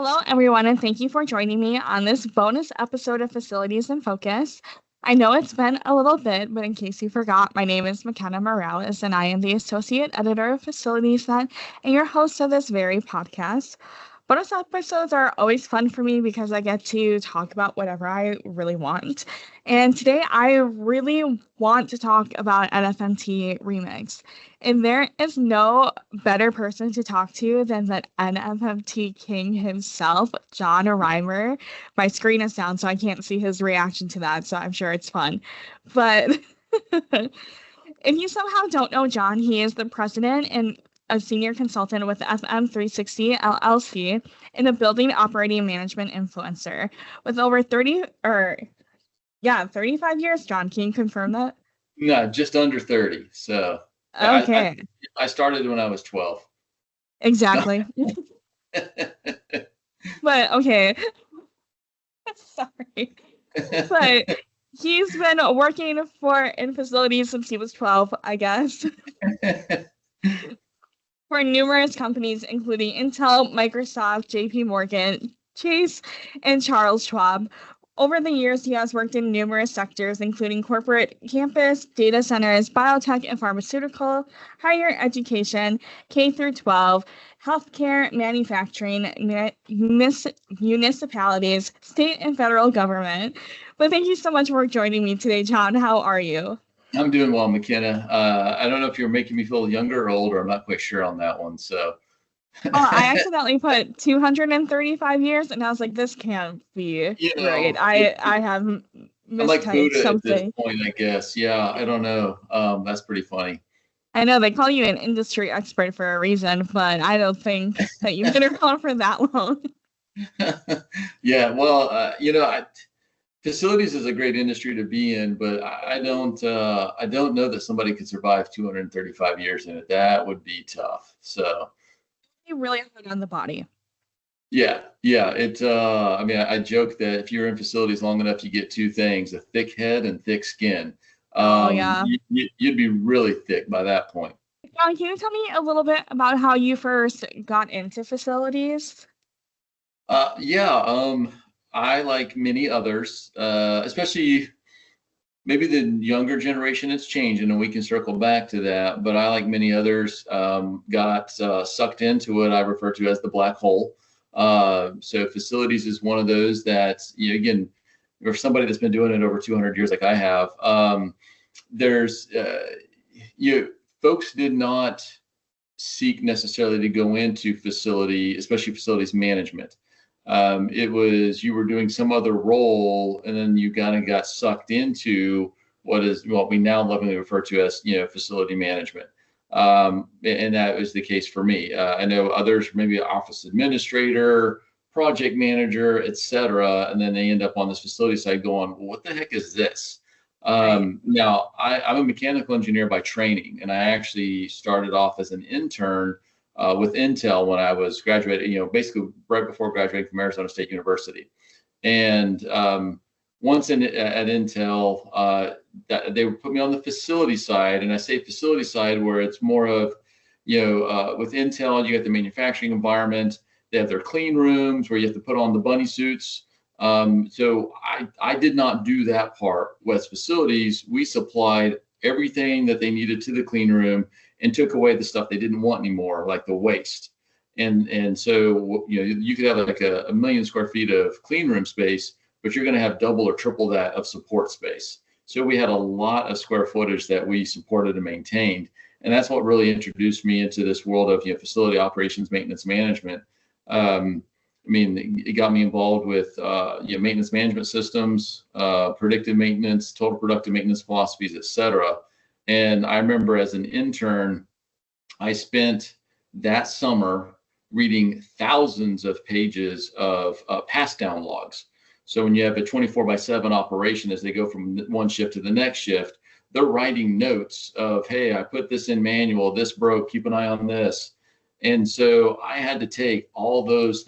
Hello, everyone, and thank you for joining me on this bonus episode of Facilities in Focus. I know it's been a little bit, but in case you forgot, my name is Mackenna Moralez, and I am the Associate Editor of Facilities Net and your host of this very podcast. Bonus episodes are always fun for me because I get to talk about whatever I really want. And today I really want to talk about NFMT Remix. And there is no better person to talk to than the NFMT king himself, John Rimer. My screen is down, so I can't see his reaction to that, so I'm sure it's fun. But if you somehow don't know John, he is the president and a senior consultant with FM360 LLC and a building operating management influencer with over 35 years. John, can you confirm that? No, just under 30. So okay. I started when I was 12. Exactly. But okay. Sorry. But he's been working in facilities since he was 12, I guess. For numerous companies, including Intel, Microsoft, JP Morgan, Chase, and Charles Schwab. Over the years, he has worked in numerous sectors, including corporate, campus, data centers, biotech and pharmaceutical, higher education, K through 12, healthcare, manufacturing, municipalities, state and federal government. But thank you so much for joining me today, John. How are you? I'm doing well, Mackenna. I don't know if you're making me feel younger or older. I'm not quite sure on that one. So. I accidentally put 235 years, and I was like, "This can't be right." I have mistyped something. At this point, I guess. Yeah, I don't know. That's pretty funny. I know they call you an industry expert for a reason, but I don't think that you've been around for that long. Yeah, well, facilities is a great industry to be in, but I don't know that somebody could survive 235 years in it. That would be tough. So. Really hard on the body. Yeah. I joke that if you're in facilities long enough, you get two things: a thick head and thick skin. Yeah. You'd be really thick by that point. John, can you tell me a little bit about how you first got into facilities? I, like many others, especially maybe the younger generation, it's changing, and we can circle back to that. But I, like many others, got sucked into what I refer to as the black hole. So facilities is one of those that, again, for somebody that's been doing it over 200 years like I have, folks did not seek necessarily to go into especially facilities management. It was you were doing some other role, and then you kind of got sucked into what we now lovingly refer to as facility management, and that was the case for me. I know others, maybe office administrator, project manager, etc., and then they end up on this facility side going, well, what the heck is this? Now, I'm a mechanical engineer by training, and I actually started off as an intern with Intel when I was graduating, basically right before graduating from Arizona State University. And once at Intel, they would put me on the facility side. And I say facility side where it's more of, with Intel, you got the manufacturing environment. They have their clean rooms where you have to put on the bunny suits. So I did not do that part. With facilities, we supplied everything that they needed to the clean room and took away the stuff they didn't want anymore, like the waste. And so, you could have like a million square feet of clean room space, but you're going to have double or triple that of support space. So we had a lot of square footage that we supported and maintained. And that's what really introduced me into this world of facility operations, maintenance management. It got me involved with maintenance management systems, predictive maintenance, total productive maintenance philosophies, et cetera. And I remember as an intern, I spent that summer reading thousands of pages of pass down logs. So when you have a 24/7 operation, as they go from one shift to the next shift, they're writing notes of, hey, I put this in manual, this broke, keep an eye on this. And so I had to take all those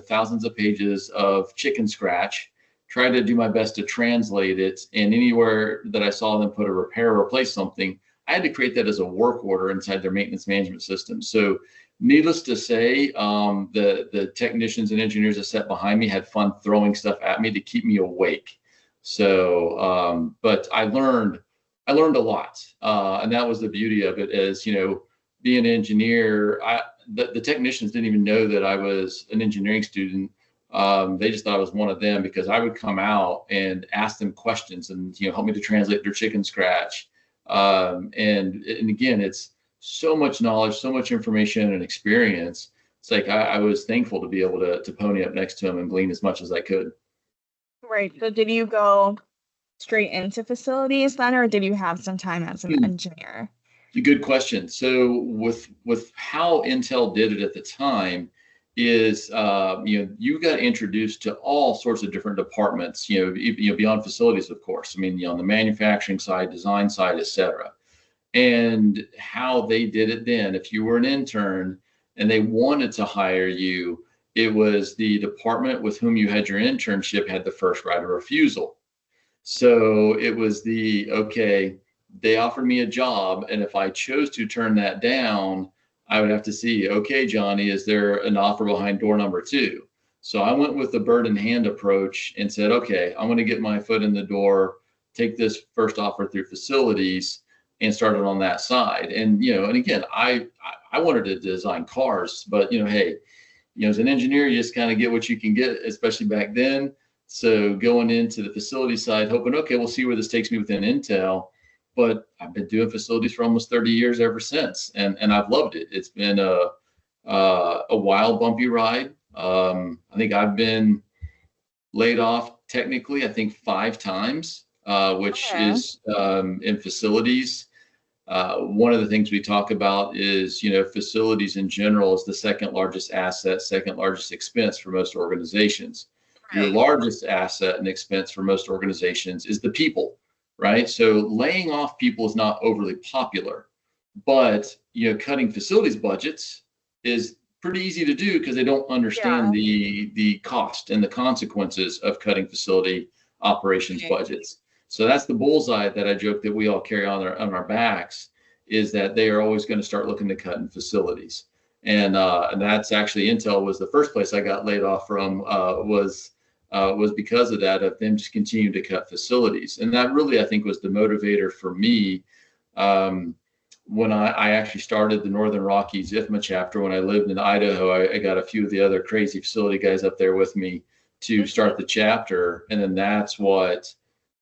thousands of pages of chicken scratch, try to do my best to translate it, and anywhere that I saw them put a repair or replace something, I I had to create that as a work order inside their maintenance management system. So needless to say, the technicians and engineers that sat behind me had fun throwing stuff at me to keep me awake. So, but I learned a lot, and that was the beauty of it. As you know, being an engineer, the technicians didn't even know that I was an engineering student. They just thought I was one of them because I would come out and ask them questions and help me to translate their chicken scratch. And again, it's so much knowledge, so much information and experience. It's like I was thankful to be able to pony up next to them and glean as much as I could. Right. So did you go straight into facilities then, or did you have some time as an engineer? Good question. So with how Intel did it at the time is, you got introduced to all sorts of different departments, beyond facilities, of course. I mean, on the manufacturing side, design side, et cetera. And how they did it then, if you were an intern and they wanted to hire you, it was the department with whom you had your internship had the first right of refusal. So it was okay, they offered me a job, and if I chose to turn that down, I would have to see, okay, Johnny, is there an offer behind door number 2? So I went with the bird in hand approach and said, okay, I'm going to get my foot in the door, take this first offer through facilities, and started on that side. And and again, I wanted to design cars, but hey, as an engineer, you just kind of get what you can get, especially back then. So going into the facility side, hoping, okay, we'll see where this takes me within Intel. But I've been doing facilities for almost 30 years ever since, and I've loved it. It's been a wild, bumpy ride. I think I've been laid off technically, I think 5 times, which is in facilities. One of the things we talk about is, facilities in general is the second largest asset, second largest expense for most organizations. Your largest asset and expense for most organizations is the people. Right. So laying off people is not overly popular, but, cutting facilities budgets is pretty easy to do because they don't understand the cost and the consequences of cutting facility operations budgets. So that's the bullseye that I joke that we all carry on our backs, is that they are always going to start looking to cut in facilities. And that's actually Intel was the first place I got laid off from, was because of that, of them just continuing to cut facilities. And that really, I think, was the motivator for me. When I actually started the Northern Rockies IFMA chapter, when I lived in Idaho, I got a few of the other crazy facility guys up there with me to start the chapter. And then that's what,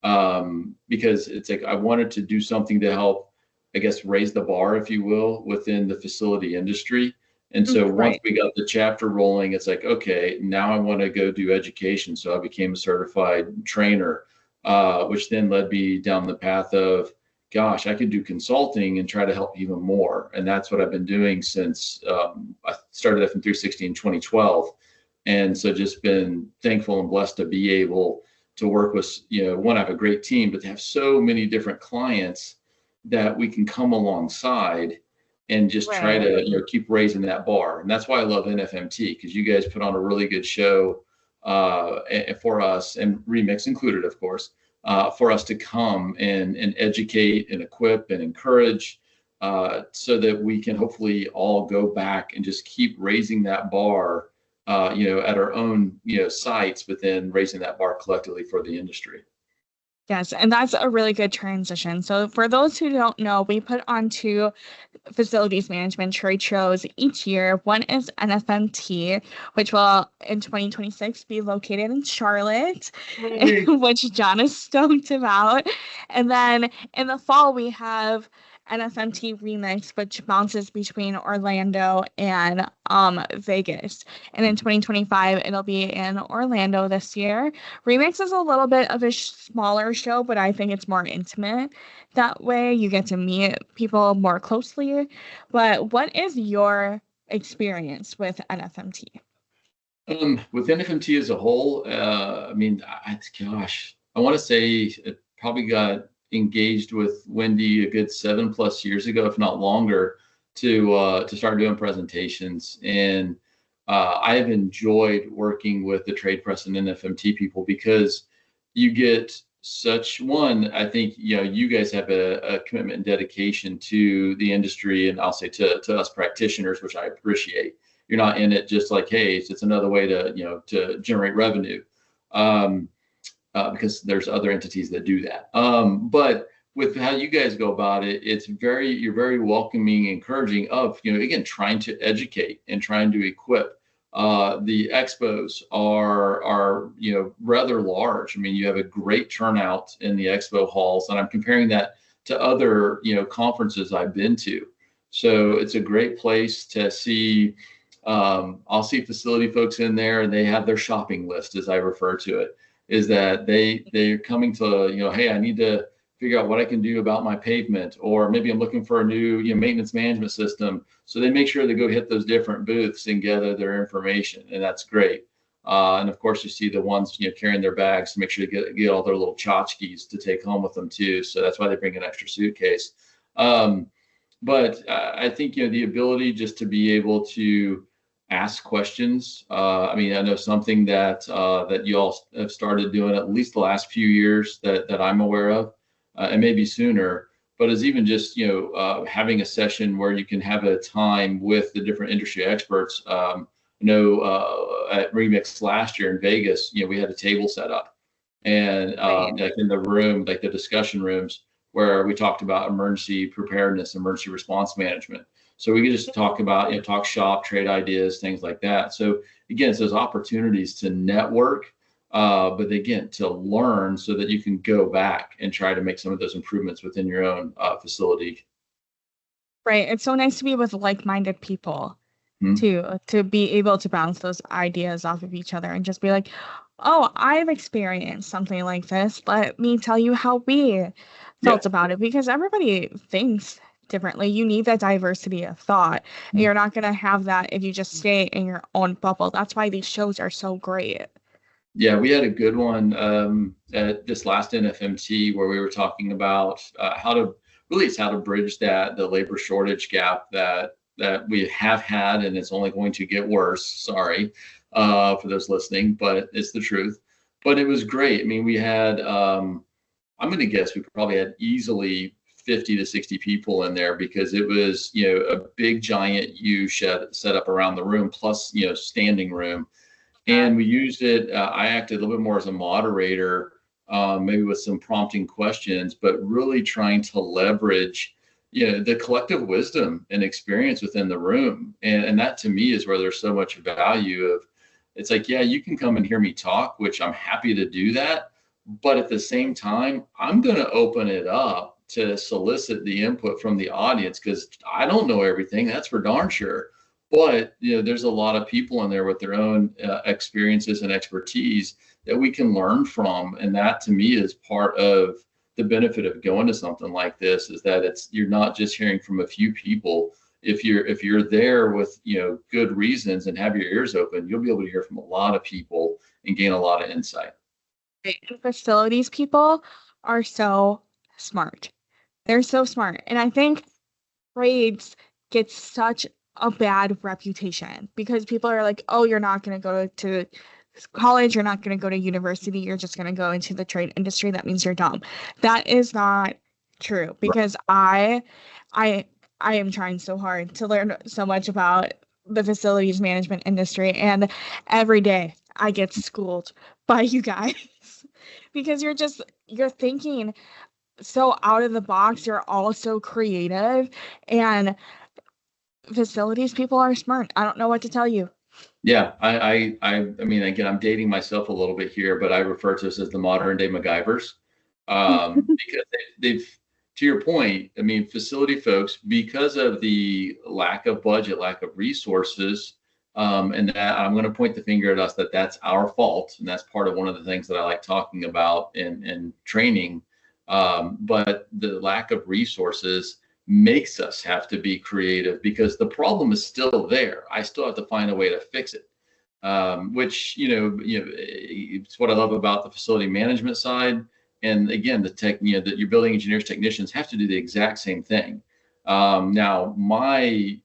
because it's like I wanted to do something to help, I guess, raise the bar, if you will, within the facility industry. And so once we got the chapter rolling, it's like, okay, now I want to go do education. So I became a certified trainer, which then led me down the path of, gosh, I could do consulting and try to help even more. And that's what I've been doing since I started FM360 in 2012. And so just been thankful and blessed to be able to work with, one, I have a great team, but to have so many different clients that we can come alongside and just try to keep raising that bar. And that's why I love NFMT, because you guys put on a really good show for us, and Remix included, of course, for us to come and educate and equip and encourage, so that we can hopefully all go back and just keep raising that bar, at our own sites, but then raising that bar collectively for the industry. Yes, and that's a really good transition. So for those who don't know, we put on 2 facilities management trade shows each year. One is NFMT, which will in 2026 be located in Charlotte, which John is stoked about. And then in the fall, we have NFMT Remix, which bounces between Orlando and Vegas. And in 2025, it'll be in Orlando this year. Remix is a little bit of a smaller show, but I think it's more intimate. That way you get to meet people more closely. But what is your experience with NFMT? With NFMT as a whole, I want to say it probably got engaged with Wendy a good 7+ years ago, if not longer, to start doing presentations. And I have enjoyed working with the trade press and NFMT people, because you get I think, you guys have a commitment and dedication to the industry, and I'll say to us practitioners, which I appreciate. You're not in it just like, hey, it's another way to generate revenue, because there's other entities that do that. But with how you guys go about it, you're very welcoming, encouraging of, again, trying to educate and trying to equip. The expos are rather large. I mean, you have a great turnout in the expo halls, and I'm comparing that to other conferences I've been to. So it's a great place to see. I'll see facility folks in there, and they have their shopping list, as I refer to it, is that they're coming to, hey, I need to figure out what I can do about my pavement, or maybe I'm looking for a new maintenance management system. So they make sure they go hit those different booths and gather their information, and that's great. And of course, you see the ones carrying their bags to make sure they get all their little tchotchkes to take home with them too. So that's why they bring an extra suitcase. But I think the ability just to be able to ask questions. I mean, I know something that you all have started doing at least the last few years that I'm aware of. And maybe sooner, but is even just having a session where you can have a time with the different industry experts. At Remix last year in Vegas, we had a table set up, and like in the room, like the discussion rooms, where we talked about emergency preparedness, emergency response management. So we could just talk about talk shop, trade ideas, things like that. So again, it's those opportunities to network. But again, to learn so that you can go back and try to make some of those improvements within your own facility. Right. It's so nice to be with like-minded people Mm-hmm. to be able to bounce those ideas off of each other and just be like, oh, I've experienced something like this. Let me tell you how we felt about it, because everybody thinks differently. You need that diversity of thought. Mm-hmm. And you're not going to have that if you just stay in your own bubble. That's why these shows are so great. Yeah, we had a good one at this last NFMT where we were talking about how to bridge the labor shortage gap that we have had, and it's only going to get worse. Sorry for those listening, but it's the truth. But it was great. I mean, we had I'm going to guess we probably had easily 50 to 60 people in there, because it was a big giant U shed set up around the room, plus standing room. And we used it. I acted a little bit more as a moderator, maybe with some prompting questions, but really trying to leverage, the collective wisdom and experience within the room. And that to me is where there's so much value of. It's like, yeah, you can come and hear me talk, which I'm happy to do that. But at the same time, I'm going to open it up to solicit the input from the audience, because I don't know everything. That's for darn sure. But there's a lot of people in there with their own experiences and expertise that we can learn from, and that to me is part of the benefit of going to something like this. Is that you're not just hearing from a few people. If you're there with good reasons and have your ears open, you'll be able to hear from a lot of people and gain a lot of insight. And facilities people are so smart. They're so smart, and I think trades get such a bad reputation because people are like, oh, you're not going to go to college, you're not going to go to university, you're just going to go into the trade industry. That means you're dumb. That is not true, because I am trying so hard to learn so much about the facilities management industry, and every day I get schooled by you guys because you're thinking so out of the box, you're all so creative, and facilities people are smart. I don't know what to tell you. Yeah, I mean, again, I'm dating myself a little bit here, but I refer to us as the modern day MacGyvers, because they've, to your point, I mean, facility folks, because of the lack of budget, lack of resources, and that I'm going to point the finger at us that's our fault, and that's part of one of the things that I like talking about in training. But the lack of resources makes us have to be creative, because the problem is still there. I still have to find a way to fix it, which it's what I love about the facility management side. And again, that your building engineers, technicians have to do the exact same thing. Now, my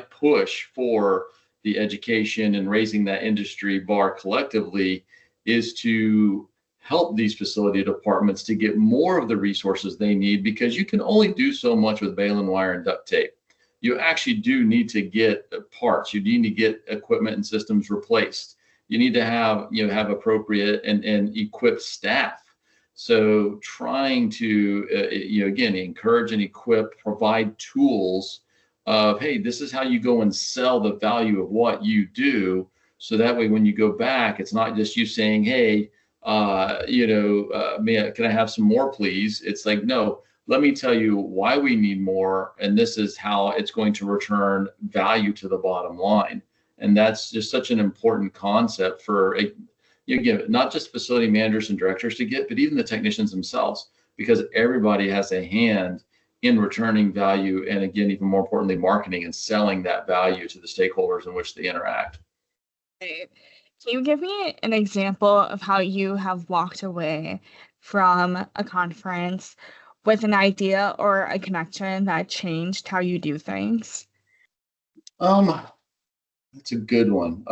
push for the education and raising that industry bar collectively is to help these facility departments to get more of the resources they need, because you can only do so much with baling wire and duct tape. You actually do need to get parts. You need to get equipment and systems replaced. You need to have, have appropriate and equipped staff. So trying to, again, encourage and equip, provide tools of, hey, this is how you go and sell the value of what you do. So that way, when you go back, it's not just you saying, hey, can I have some more, please? It's like, no, let me tell you why we need more. And this is how it's going to return value to the bottom line. And that's just such an important concept for, again, not just facility managers and directors to get, but even the technicians themselves, because everybody has a hand in returning value. And again, even more importantly, marketing and selling that value to the stakeholders in which they interact. Right. Can you give me an example of how you have walked away from a conference with an idea or a connection that changed how you do things? That's a good one.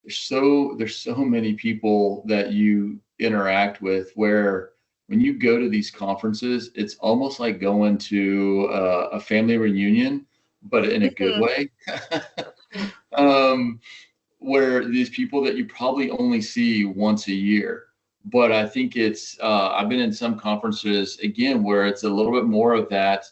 There's so many people that you interact with, where when you go to these conferences, it's almost like going to a family reunion, but in a good way. Where these people that you probably only see once a year. But I think I've been in some conferences, again, where it's a little bit more of that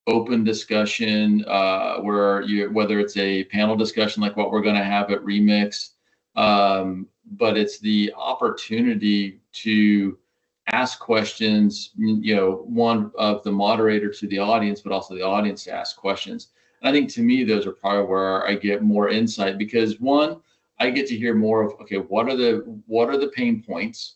open discussion, whether it's a panel discussion like what we're going to have at Remix, but it's the opportunity to ask questions, one of the moderator to the audience, but also the audience to ask questions. And I think, to me, those are probably where I get more insight, because one, I get to hear more of, okay, what are the pain points?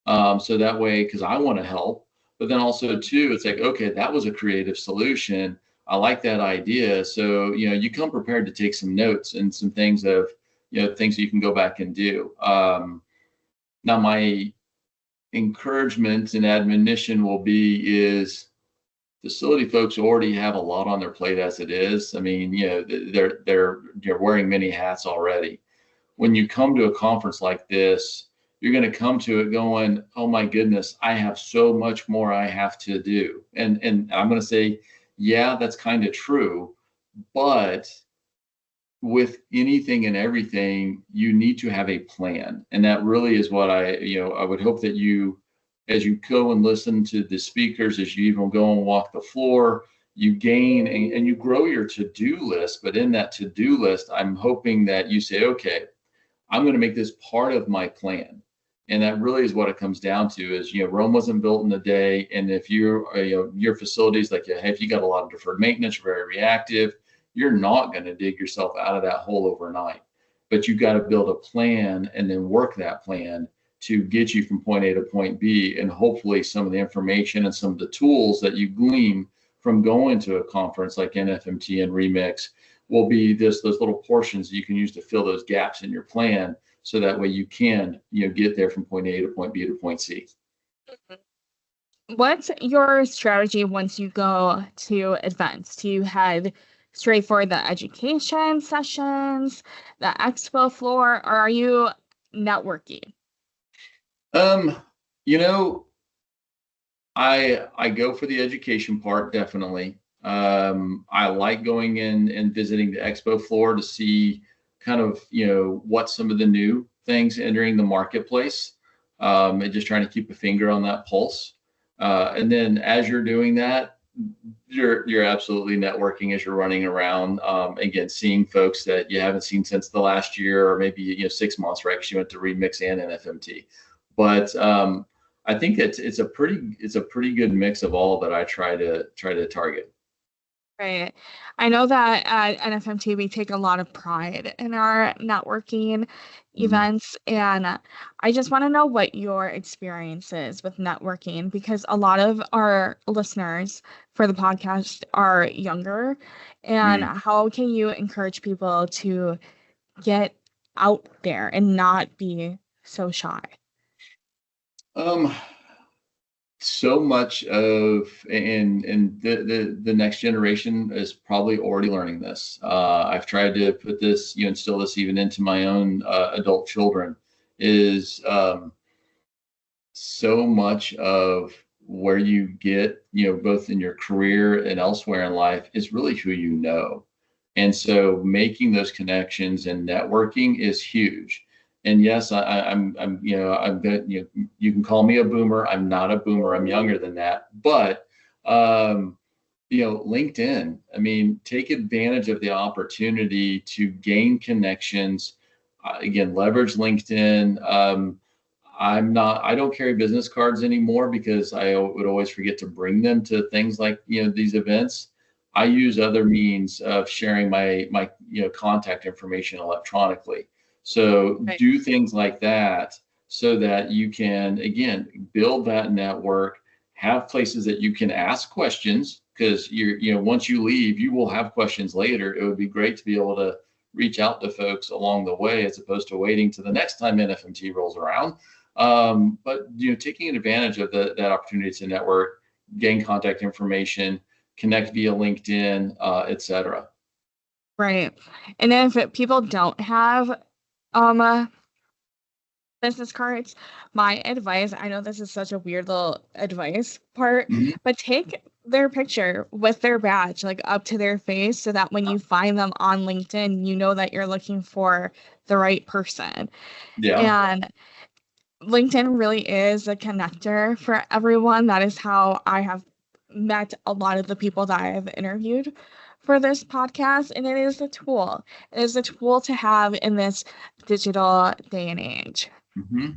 So that way, because I want to help, but then also too, it's like, okay, that was a creative solution. I like that idea. So, you come prepared to take some notes and some things of, things that you can go back and do. Now, my encouragement and admonition will is facility folks already have a lot on their plate as it is. I mean, they're wearing many hats already. When you come to a conference like this, you're going to come to it going, oh my goodness, I have so much more I have to do. And I'm going to say, yeah, that's kind of true. But with anything and everything, you need to have a plan. And that really is what I would hope that you, as you go and listen to the speakers, as you even go and walk the floor, you gain and you grow your to-do list. But in that to-do list, I'm hoping that you say, okay, I'm going to make this part of my plan. And that really is what it comes down to is, Rome wasn't built in a day. And if your facilities, like, if you got a lot of deferred maintenance, very reactive, you're not going to dig yourself out of that hole overnight. But you've got to build a plan and then work that plan to get you from point A to point B. And hopefully some of the information and some of the tools that you glean from going to a conference like NFMT and Remix will be those little portions that you can use to fill those gaps in your plan. So that way you can, get there from point A to point B to point C. What's your strategy once you go to events? Do you head straight for the education sessions, the expo floor, or are you networking? I go for the education part, definitely. I like going in and visiting the expo floor to see kind of, what some of the new things entering the marketplace, and just trying to keep a finger on that pulse. And then as you're doing that, you're absolutely networking as you're running around. Again, seeing folks that you haven't seen since the last year, or maybe 6 months, right? Because you went to Remix and NFMT. But I think it's a pretty good mix of all that I try to target. Right. I know that at NFMT, we take a lot of pride in our networking events. And I just want to know what your experience is with networking, because a lot of our listeners for the podcast are younger. And how can you encourage people to get out there and not be so shy? So much of, and the next generation is probably already learning this. I've tried to put this, instill this even into my own adult children, is so much of where you get, both in your career and elsewhere in life is really who you know. And so making those connections and networking is huge. And yes, I'm gonna, you can call me a boomer. I'm not a boomer. I'm younger than that. But, LinkedIn, I mean, take advantage of the opportunity to gain connections. Again, leverage LinkedIn. I don't carry business cards anymore because I would always forget to bring them to things like, these events. I use other means of sharing my contact information electronically. So Right. do things like that so that you can, again, build that network, have places that you can ask questions, because once you leave, you will have questions later. It would be great to be able to reach out to folks along the way as opposed to waiting to the next time NFMT rolls around. But taking advantage of that opportunity to network, gain contact information, connect via LinkedIn, et cetera. Right. And if people don't have business cards, my advice, I know this is such a weird little advice part, but take their picture with their badge like up to their face so that when you find them on LinkedIn, you know that you're looking for the right person. Yeah. And LinkedIn really is a connector for everyone. That is how I have met a lot of the people that I have interviewed for this podcast. And it is a tool. It is a tool to have in this digital day and age. Mm-hmm.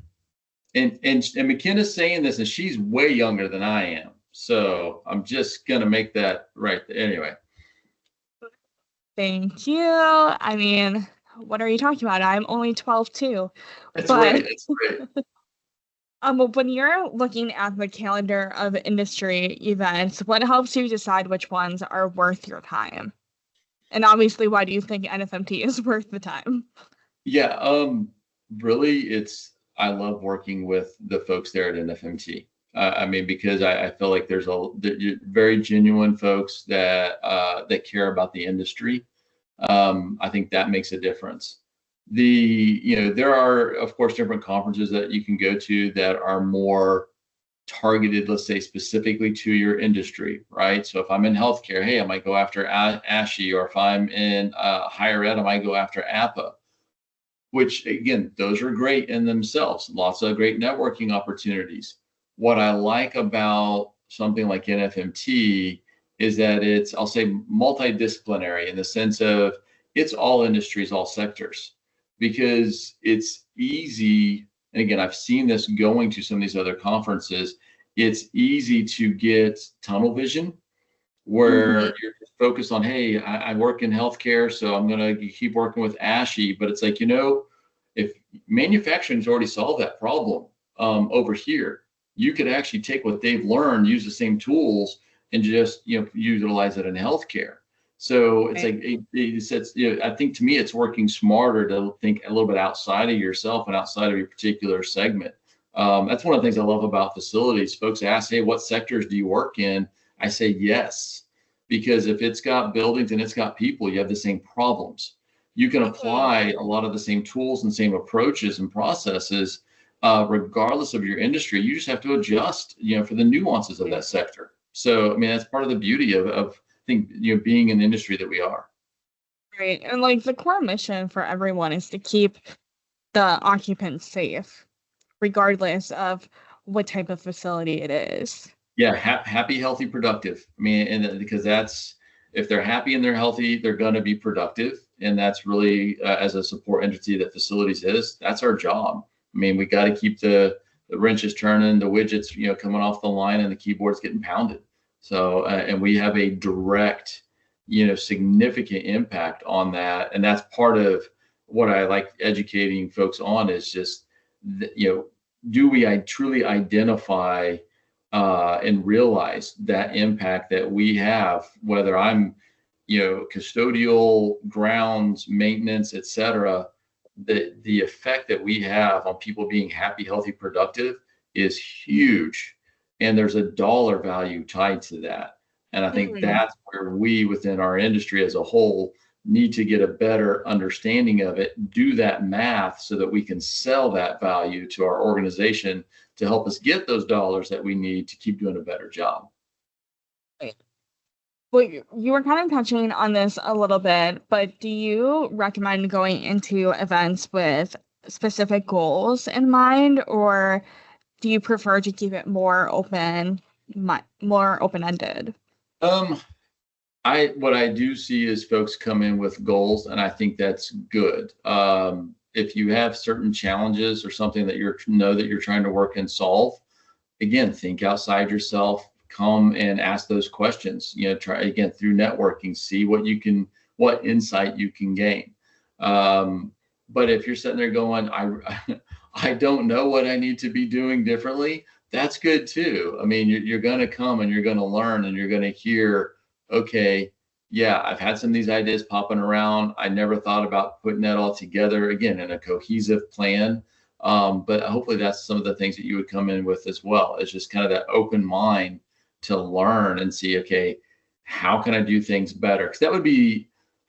And Mackenna's saying this, and she's way younger than I am. So I'm just going to make that right. Anyway. Thank you. I mean, what are you talking about? I'm only 12 too. That's right. That's right. When you're looking at the calendar of industry events, what helps you decide which ones are worth your time? And obviously, why do you think NFMT is worth the time? Yeah, really, I love working with the folks there at NFMT. I mean, because I feel like there's very genuine folks that care about the industry. I think that makes a difference. There are, of course, different conferences that you can go to that are more targeted, let's say, specifically to your industry, right? So if I'm in healthcare, hey, I might go after ASHI, or if I'm in higher ed, I might go after APA, which, again, those are great in themselves. Lots of great networking opportunities. What I like about something like NFMT is that it's, I'll say, multidisciplinary in the sense of it's all industries, all sectors, because it's easy. And again, I've seen this going to some of these other conferences. It's easy to get tunnel vision where you're just focused on, hey, I work in healthcare, so I'm going to keep working with ASHI. But it's like, if manufacturing's already solved that problem over here, you could actually take what they've learned, use the same tools, and just utilize it in healthcare. So it's like I think, to me, it's working smarter to think a little bit outside of yourself and outside of your particular segment. That's one of the things I love about facilities. Folks ask, hey, what sectors do you work in? I say yes, because if it's got buildings and it's got people, you have the same problems. You can apply a lot of the same tools and same approaches and processes, regardless of your industry. You just have to adjust, for the nuances of that sector. So, I mean, that's part of the beauty of I think, being in the industry that we are. Right. And like the core mission for everyone is to keep the occupants safe, regardless of what type of facility it is. Yeah, happy, healthy, productive. I mean, and because if they're happy and they're healthy, they're going to be productive. And that's really, as a support entity that facilities is, that's our job. I mean, we got to keep the wrenches turning, the widgets, coming off the line, and the keyboards getting pounded. So, and we have a direct, significant impact on that. And that's part of what I like educating folks on, is just, do we truly identify and realize that impact that we have, whether I'm, custodial, grounds, maintenance, et cetera, the effect that we have on people being happy, healthy, productive is huge. And there's a dollar value tied to that. And I think that's where we, within our industry as a whole, need to get a better understanding of it, do that math so that we can sell that value to our organization to help us get those dollars that we need to keep doing a better job. Well, you were kind of touching on this a little bit, but do you recommend going into events with specific goals in mind, or do you prefer to keep it more open-ended? What I do see is folks come in with goals, and I think that's good. If you have certain challenges or something that you're trying to work and solve, again, think outside yourself. Come and ask those questions. Try again through networking. See what insight you can gain. But if you're sitting there going, I don't know what I need to be doing differently, that's good too. I mean, you're going to come and you're going to learn and you're going to hear, okay, yeah, I've had some of these ideas popping around. I never thought about putting that all together again in a cohesive plan. But hopefully that's some of the things that you would come in with as well. It's just kind of that open mind to learn and see, okay, how can I do things better? Because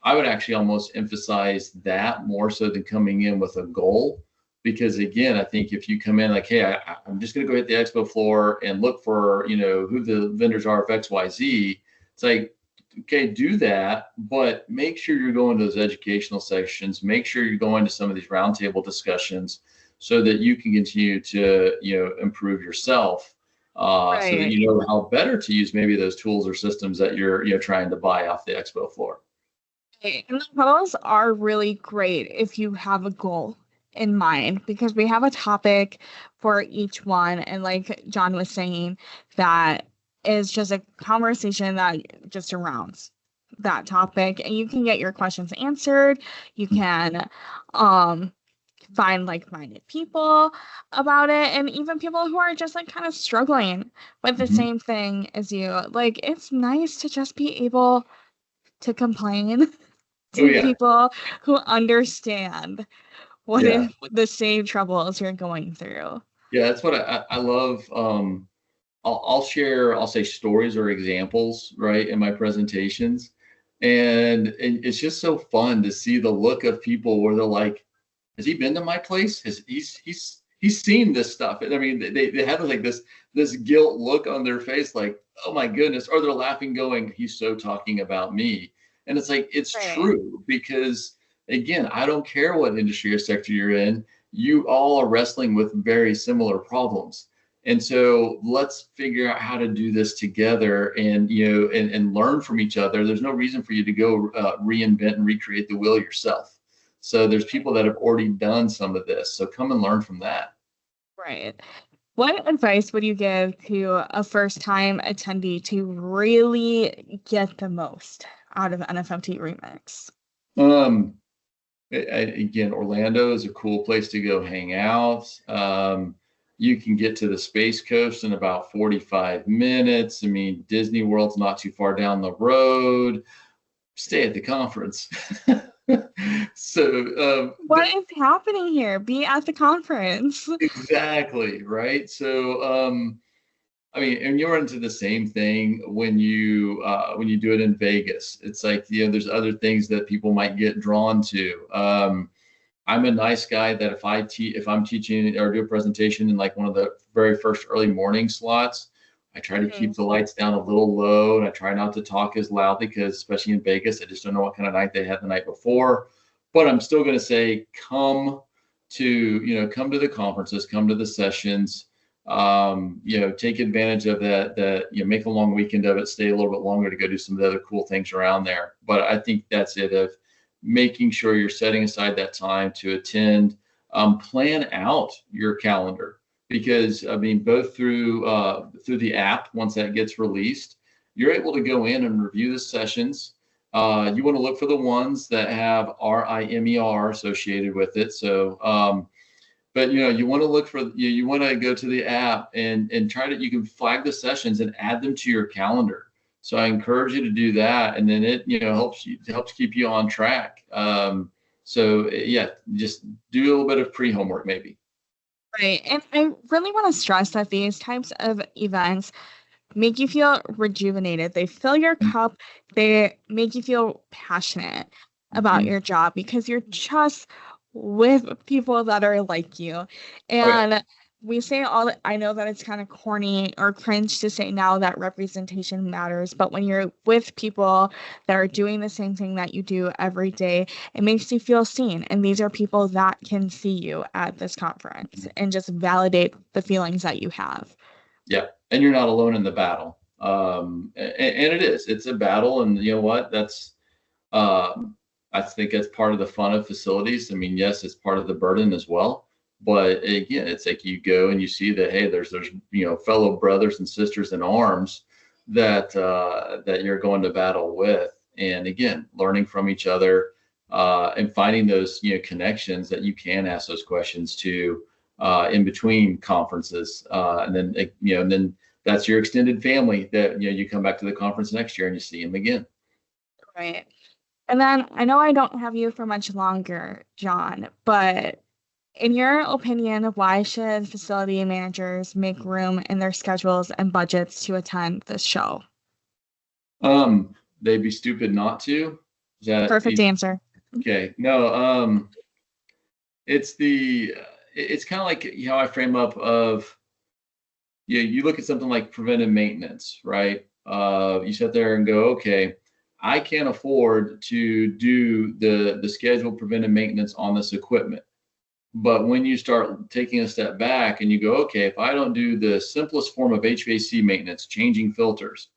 I would actually almost emphasize that more so than coming in with a goal. Because again, I think if you come in like, hey, I'm just going to go hit the expo floor and look for, who the vendors are of XYZ, it's like, okay, do that, but make sure you're going to those educational sections. Make sure you're going to some of these roundtable discussions so that you can continue to, improve yourself. Right. So that you know how better to use maybe those tools or systems that you're trying to buy off the expo floor. And the huddles are really great if you have a goal in mind, because we have a topic for each one. And like John was saying, that is just a conversation that just surrounds that topic, and you can get your questions answered. You can find like-minded people about it, and even people who are just like kind of struggling with the same thing as you. Like, it's nice to just be able to complain to people who understand the same troubles you're going through. Yeah, that's what I love. I'll say stories or examples, right, in my presentations, and it's just so fun to see the look of people where they're like, has he been to my place? He's seen this stuff? And I mean, they have like this guilt look on their face, like, oh my goodness, or they're laughing, going, he's so talking about me. And it's like, it's true, because again, I don't care what industry or sector you're in, you all are wrestling with very similar problems. And so let's figure out how to do this together and, and learn from each other. There's no reason for you to go reinvent and recreate the wheel yourself. So there's people that have already done some of this. So come and learn from that. Right. What advice would you give to a first-time attendee to really get the most out of NFMT Remix? Again, Orlando is a cool place to go hang out. You can get to the Space Coast in about 45 minutes. I mean, Disney World's not too far down the road. Stay at the conference. So what is happening here? Be at the conference. Exactly, right? So I mean, and you run into the same thing when you do it in Vegas. It's like, there's other things that people might get drawn to. I'm a nice guy that if I'm teaching or do a presentation in like one of the very first early morning slots, I try to keep the lights down a little low, and I try not to talk as loudly, because especially in Vegas, I just don't know what kind of night they had the night before. But I'm still going to say, come to the conferences, come to the sessions, take advantage of that, make a long weekend of it, stay a little bit longer to go do some of the other cool things around there. But I think that's it, of making sure you're setting aside that time to attend, plan out your calendar. Because I mean, both through the app, once that gets released, you're able to go in and review the sessions. You want to look for the ones that have RIMER associated with it. So, but you want to look for, you want to go to the app and you can flag the sessions and add them to your calendar. So I encourage you to do that, and then it helps keep you on track. So yeah, just do a little bit of pre-homework maybe. Right. And I really want to stress that these types of events make you feel rejuvenated. They fill your cup. They make you feel passionate. about Mhm. your job because you're just with people that are like you. Oh, yeah. And we say all that. I know that it's kind of corny or cringe to say now that representation matters, but when you're with people that are doing the same thing that you do every day, it makes you feel seen. And these are people that can see you at this conference and just validate the feelings that you have. Yeah, and you're not alone in the battle. And it's a battle, and you know what? Um, I think that's part of the fun of facilities. I mean, yes, it's part of the burden as well. But again, it's like you go and you see that, hey, there's fellow brothers and sisters in arms that you're going to battle with, and again, learning from each other and finding those connections that you can ask those questions to in between conferences, and then that's your extended family that you come back to the conference next year and you see them again. Right. And then I know I don't have you for much longer, John, but in your opinion, why should facility managers make room in their schedules and budgets to attend this show? They'd be stupid not to. Is that Perfect answer. okay? No, it's kind of like how I frame up of you look at something like preventive maintenance, right? You sit there and go, okay, I can't afford to do the scheduled preventive maintenance on this equipment. But when you start taking a step back and you go, okay, if I don't do the simplest form of HVAC maintenance, changing filters,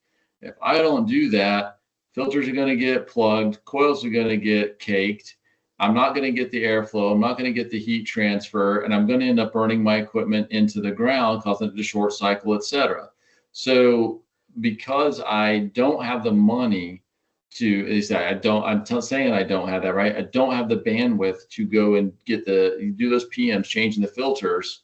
if I don't do that, filters are going to get plugged, coils are going to get caked. I'm not going to get the airflow. I'm not going to get the heat transfer, and I'm going to end up burning my equipment into the ground, causing it to short cycle, et cetera. So because I don't have the money saying I don't have that, right? I don't have the bandwidth to go and do those PMs, changing the filters.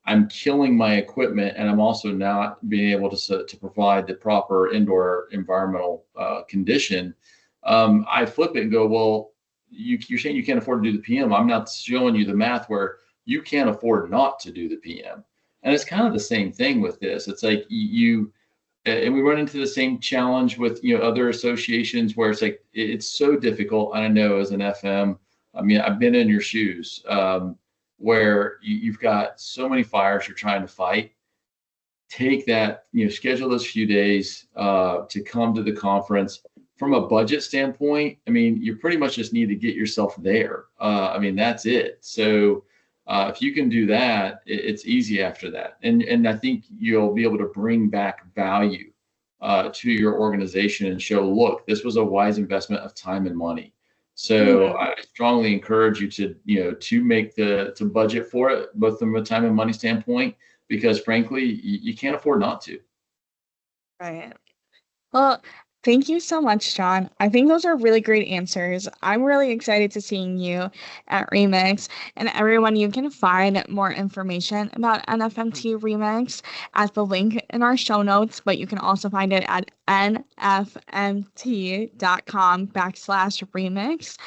I'm killing my equipment, and I'm also not being able to provide the proper indoor environmental condition. I flip it and go, well, you're saying you can't afford to do the PM. I'm not showing you the math where you can't afford not to do the PM. And it's kind of the same thing with this. It's like and we run into the same challenge with other associations where it's like it's so difficult. I know as an FM, I mean, I've been in your shoes, where you've got so many fires you're trying to fight. Take that, schedule those few days to come to the conference. From a budget standpoint, I mean, you pretty much just need to get yourself there. I mean, that's it. So if you can do that, it's easy after that. And I think you'll be able to bring back value to your organization and show, look, this was a wise investment of time and money. So I strongly encourage you to budget for it, both from a time and money standpoint, because frankly, you can't afford not to. Right. Well, thank you so much, John. I think those are really great answers. I'm really excited to seeing you at Remix. And everyone, you can find more information about NFMT Remix at the link in our show notes, but you can also find it at nfmt.com/remix.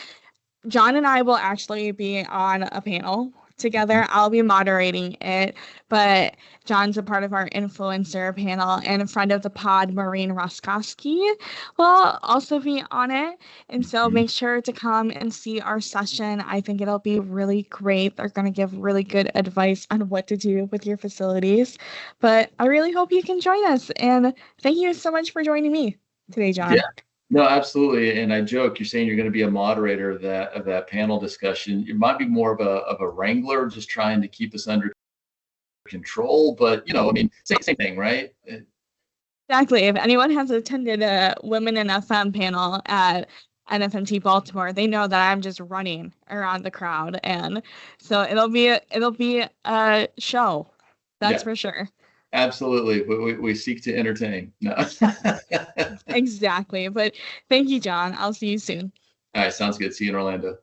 John and I will actually be on a panel together. I'll be moderating it, but John's a part of our influencer panel, and a friend of the pod, Maureen Roskowski, will also be on it. And so make sure to come and see our session. I think it'll be really great. They're going to give really good advice on what to do with your facilities. But I really hope you can join us. And thank you so much for joining me today, John. Yeah. No, absolutely. And I joke, you're saying you're going to be a moderator of that panel discussion. You might be more of a wrangler, just trying to keep us under control. But I mean, same thing, right? Exactly. If anyone has attended a Women in FM panel at NFMT Baltimore, they know that I'm just running around the crowd, and so it'll be a show. That's for sure. Absolutely. We seek to entertain. No. Exactly. But thank you, John. I'll see you soon. All right. Sounds good. See you in Orlando.